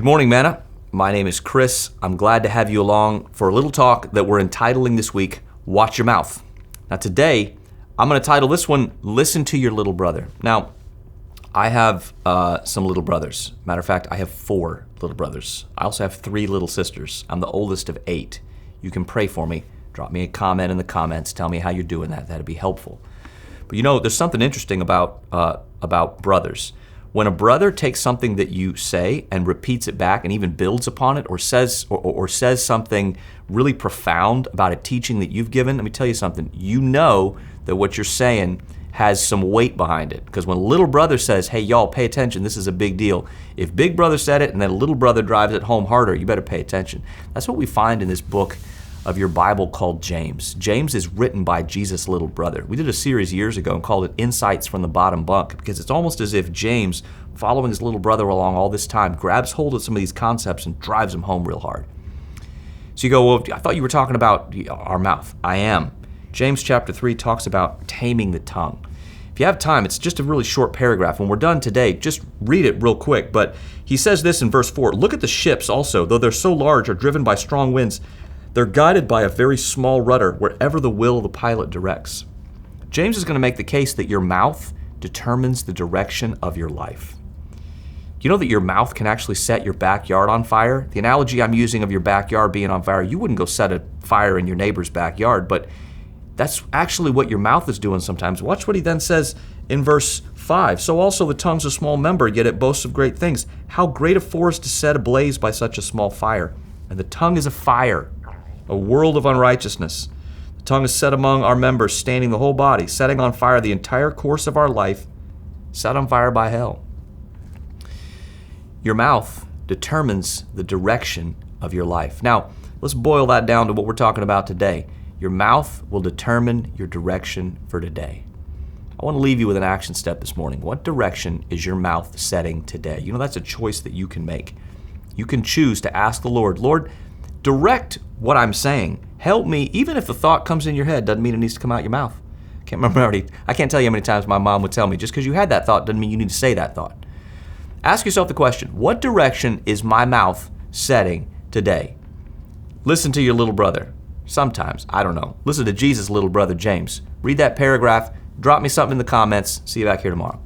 Good morning, Manna. My name is Chris. I'm glad to have you along for a little talk that we're entitling this week, Watch Your Mouth. Now today, I'm going to title this one, Listen to Your Little Brother. Now, I have some little brothers. Matter of fact, I have 4 little brothers. I also have 3 little sisters. I'm the oldest of 8. You can pray for me. Drop me a comment in the comments. Tell me how you're doing that. That'd be helpful. But you know, there's something interesting about brothers. When a brother takes something that you say and repeats it back and even builds upon it or says something really profound about a teaching that you've given, let me tell you something. You know that what you're saying has some weight behind it. Because when little brother says, hey, y'all, pay attention, this is a big deal. If big brother said it and then little brother drives it home harder, you better pay attention. That's what we find in this book of your Bible called James. James is written by Jesus' little brother. We did a series years ago and called it Insights from the Bottom Bunk, because it's almost as if James, following his little brother along all this time, grabs hold of some of these concepts and drives them home real hard. So you go, well, I thought you were talking about our mouth. I am. James chapter 3 talks about taming the tongue. If you have time, it's just a really short paragraph. When we're done today, just read it real quick. But he says this in verse 4, look at the ships also, though they're so large, are driven by strong winds. They're guided by a very small rudder wherever the will of the pilot directs. James is going to make the case that your mouth determines the direction of your life. Do you know that your mouth can actually set your backyard on fire? The analogy I'm using of your backyard being on fire, you wouldn't go set a fire in your neighbor's backyard, but that's actually what your mouth is doing sometimes. Watch what he then says in verse 5. So also the tongue's a small member, yet it boasts of great things. How great a forest is set ablaze by such a small fire. And the tongue is a fire, a world of unrighteousness. The tongue is set among our members, staining the whole body, setting on fire the entire course of our life, set on fire by hell. Your mouth determines the direction of your life. Now, let's boil that down to what we're talking about today. Your mouth will determine your direction for today. I want to leave you with an action step this morning. What direction is your mouth setting today? You know, that's a choice that you can make. You can choose to ask the Lord, Lord, direct what I'm saying. Help me, even if the thought comes in your head, doesn't mean it needs to come out your mouth. I can't tell you how many times my mom would tell me, just because you had that thought doesn't mean you need to say that thought. Ask yourself the question, what direction is my mouth setting today? Listen to your little brother. Sometimes, I don't know. Listen to Jesus' little brother, James. Read that paragraph. Drop me something in the comments. See you back here tomorrow.